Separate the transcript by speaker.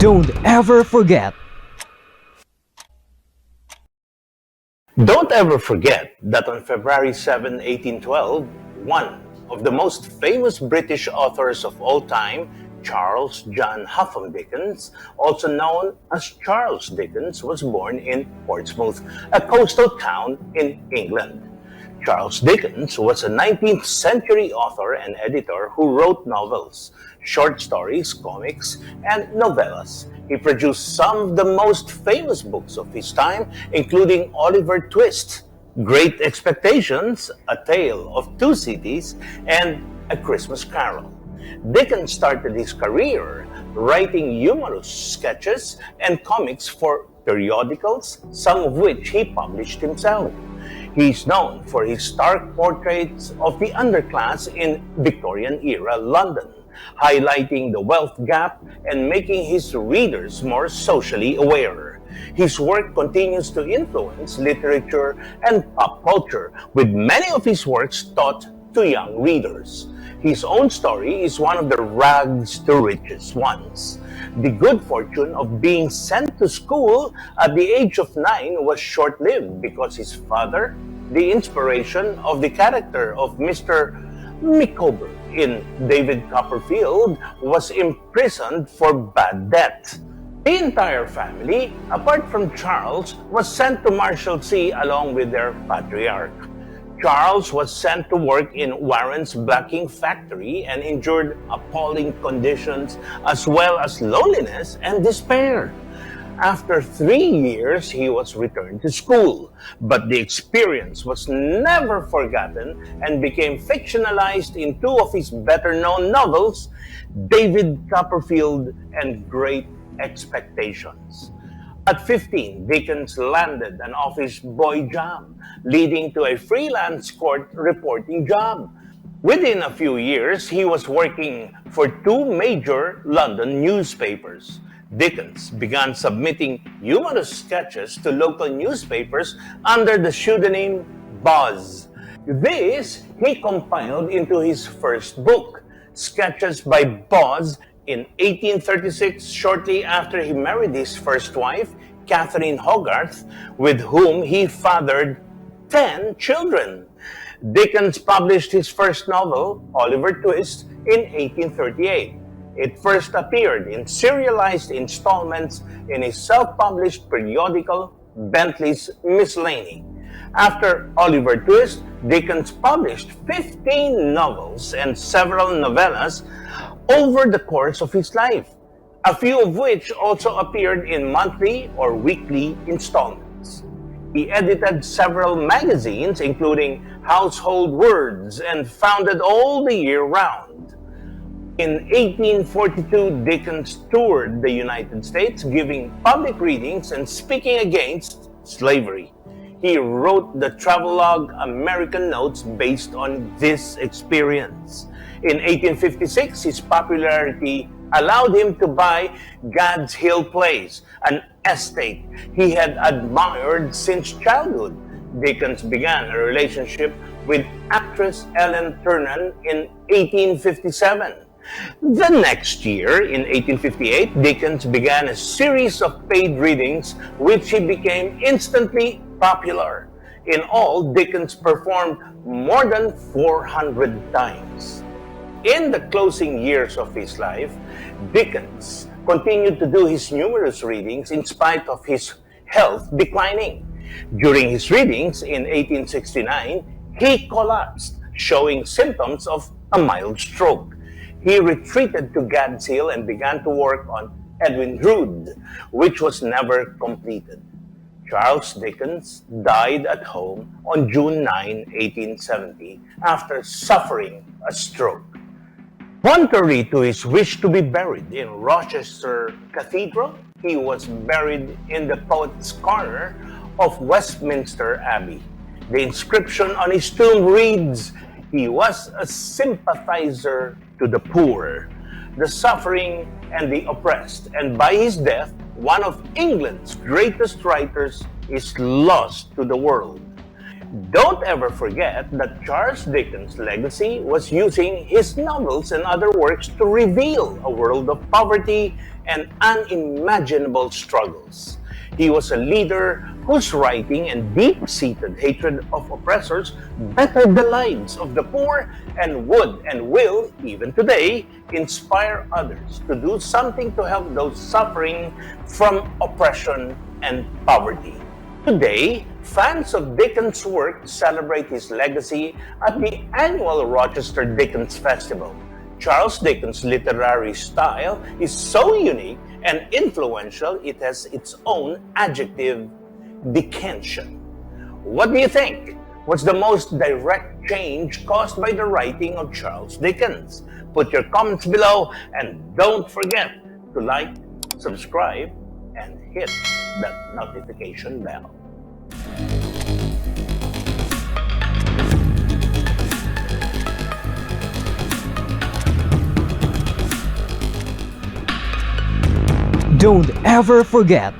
Speaker 1: Don't ever forget.
Speaker 2: Don't ever forget that on February 7, 1812, one of the most famous British authors of all time, Charles John Huffam Dickens, also known as Charles Dickens, was born in Portsmouth, a coastal town in England. Charles Dickens was a 19th century author and editor who wrote novels, short stories, comics, and novellas. He produced some of the most famous books of his time, including Oliver Twist, Great Expectations, A Tale of Two Cities, and A Christmas Carol. Dickens started his career writing humorous sketches and comics for periodicals, some of which he published himself. He is known for his stark portraits of the underclass in Victorian-era London, highlighting the wealth gap and making his readers more socially aware. His work continues to influence literature and pop culture, with many of his works taught to young readers. His own story is one of the rags to riches ones. The good fortune of being sent to school at the age of 9 was short-lived because his father, the inspiration of the character of Mr. Micawber in David Copperfield, was imprisoned for bad debt. The entire family, apart from Charles, was sent to Marshalsea along with their patriarch. Charles was sent to work in Warren's blacking factory and endured appalling conditions as well as loneliness and despair. After 3 years, he was returned to school, but the experience was never forgotten and became fictionalized in two of his better-known novels, David Copperfield and Great Expectations. At 15, Dickens landed an office boy job, leading to a freelance court reporting job. Within a few years, he was working for two major London newspapers. Dickens began submitting humorous sketches to local newspapers under the pseudonym Boz. This he compiled into his first book, Sketches by Boz, in 1836, shortly after he married his first wife, Catherine Hogarth, with whom he fathered 10 children. Dickens published his first novel, Oliver Twist, in 1838. It first appeared in serialized installments in his self-published periodical, Bentley's Miscellany. After Oliver Twist, Dickens published 15 novels and several novellas over the course of his life, a few of which also appeared in monthly or weekly installments. He edited several magazines, including Household Words, and founded All the Year Round. In 1842, Dickens toured the United States, giving public readings and speaking against slavery. He wrote the travelogue American Notes based on this experience. In 1856, his popularity allowed him to buy Gad's Hill Place, an estate he had admired since childhood. Dickens began a relationship with actress Ellen Ternan in 1857. The next year, in 1858, Dickens began a series of paid readings, which he became instantly popular. In all, Dickens performed more than 400 times. In the closing years of his life, Dickens continued to do his numerous readings in spite of his health declining. During his readings in 1869, he collapsed, showing symptoms of a mild stroke. He retreated to Gad's Hill and began to work on Edwin Drood, which was never completed. Charles Dickens died at home on June 9, 1870, after suffering a stroke. Contrary to his wish to be buried in Rochester Cathedral, he was buried in the Poets' Corner of Westminster Abbey. The inscription on his tomb reads, "He was a sympathizer to the poor, the suffering, and the oppressed, and by his death, one of England's greatest writers is lost to the world." Don't ever forget that Charles Dickens' legacy was using his novels and other works to reveal a world of poverty and unimaginable struggles. He was a leader whose writing and deep-seated hatred of oppressors bettered the lives of the poor and would and will, even today, inspire others to do something to help those suffering from oppression and poverty. Today, fans of Dickens' work celebrate his legacy at the annual Rochester Dickens Festival. Charles Dickens' literary style is so unique and influential it has its own adjective, Dickensian. What do you think? What's the most direct change caused by the writing of Charles Dickens? Put your comments below and don't forget to like, subscribe, and hit that notification bell.
Speaker 1: Don't ever forget